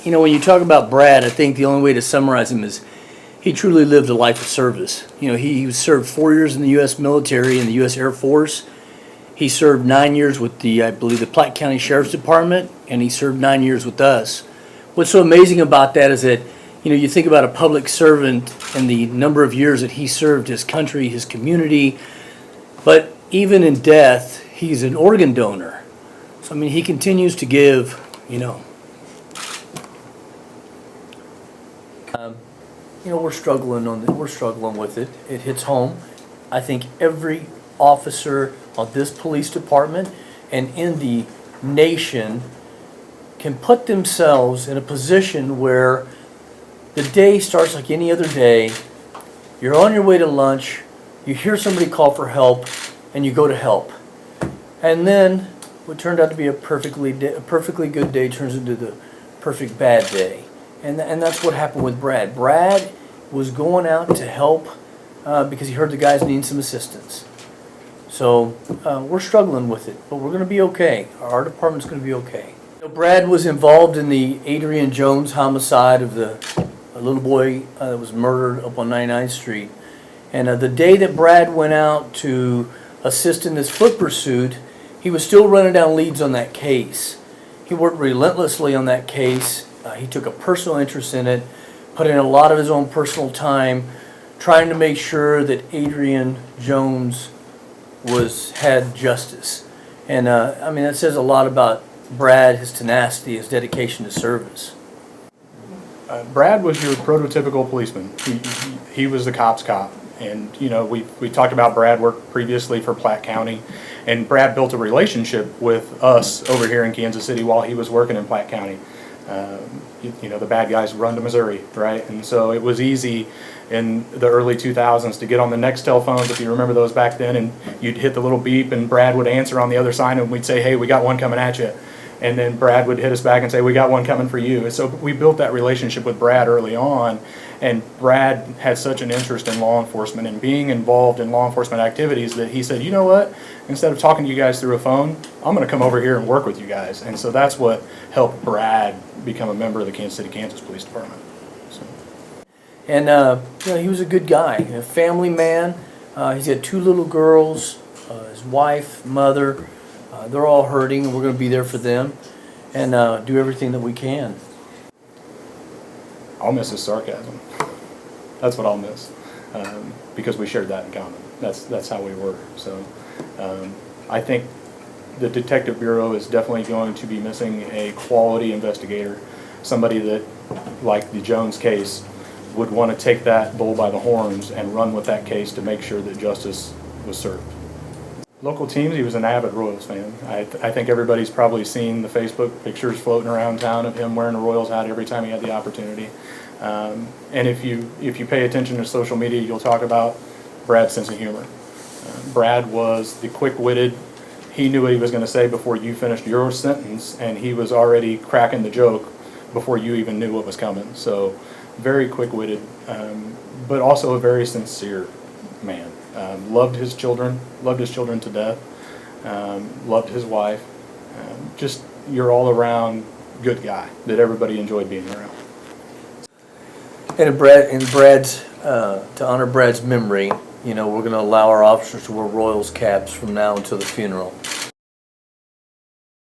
You know, when you talk about Brad, I think the only way to summarize him is he truly lived a life of service. You know, he served 4 years in the U.S. military and the U.S. Air Force. He served 9 years with the, I believe, the Platte County Sheriff's Department, and he served 9 years with us. What's so amazing about that is that, you know, you think about a public servant and the number of years that he served his country, his community, but even in death, he's an organ donor. So, I mean, he continues to give, you know. We're struggling with it. It hits home. I think every officer of this police department and in the nation can put themselves in a position where the day starts like any other day. You're on your way to lunch, you hear somebody call for help, and you go to help. And then what turned out to be a perfectly good day turns into the perfect bad day. And that's what happened with Brad. Brad was going out to help because he heard the guys needing some assistance. So we're struggling with it, but we're going to be okay. Our department's going to be okay. You know, Brad was involved in the Adrian Jones homicide of the little boy that was murdered up on 99th Street. And the day that Brad went out to assist in this foot pursuit, he was still running down leads on that case. He worked relentlessly on that case. He took a personal interest in it, put in a lot of his own personal time, trying to make sure that Adrian Jones had justice. And I mean, that says a lot about Brad, his tenacity, his dedication to service. Brad was your prototypical policeman. He was the cop's cop. And, you know, we talked about Brad worked previously for Platte County. And Brad built a relationship with us over here in Kansas City while he was working in Platte County. You know, the bad guys run to Missouri, right? And so it was easy in the early 2000s to get on the Nextel phones, if you remember those back then, and you'd hit the little beep and Brad would answer on the other side and we'd say, hey, we got one coming at you. And then Brad would hit us back and say, we got one coming for you. And so we built that relationship with Brad early on, and Brad had such an interest in law enforcement and being involved in law enforcement activities that he said, you know what, instead of talking to you guys through a phone, I'm going to come over here and work with you guys. And so that's what helped Brad become a member of the Kansas City, Kansas Police Department. So. And you know, he was a good guy, a family man. He's got 2 little girls, his wife, mother. They're all hurting, and we're going to be there for them and do everything that we can. I'll miss his sarcasm. That's what I'll miss, because we shared that in common. That's how we were. So I think the Detective Bureau is definitely going to be missing a quality investigator, somebody that, like the Jones case, would want to take that bull by the horns and run with that case to make sure that justice was served. Local teams, he was an avid Royals fan. I think everybody's probably seen the Facebook pictures floating around town of him wearing a Royals hat every time he had the opportunity. And if you pay attention to social media, you'll talk about Brad's sense of humor. Brad was the quick-witted. He knew what he was going to say before you finished your sentence, and he was already cracking the joke before you even knew what was coming. So very quick-witted, but also a very sincere man. Loved his children to death, loved his wife. Just your all-around good guy that everybody enjoyed being around. And Brad's to honor Brad's memory, you know, we're going to allow our officers to wear Royals caps from now until the funeral.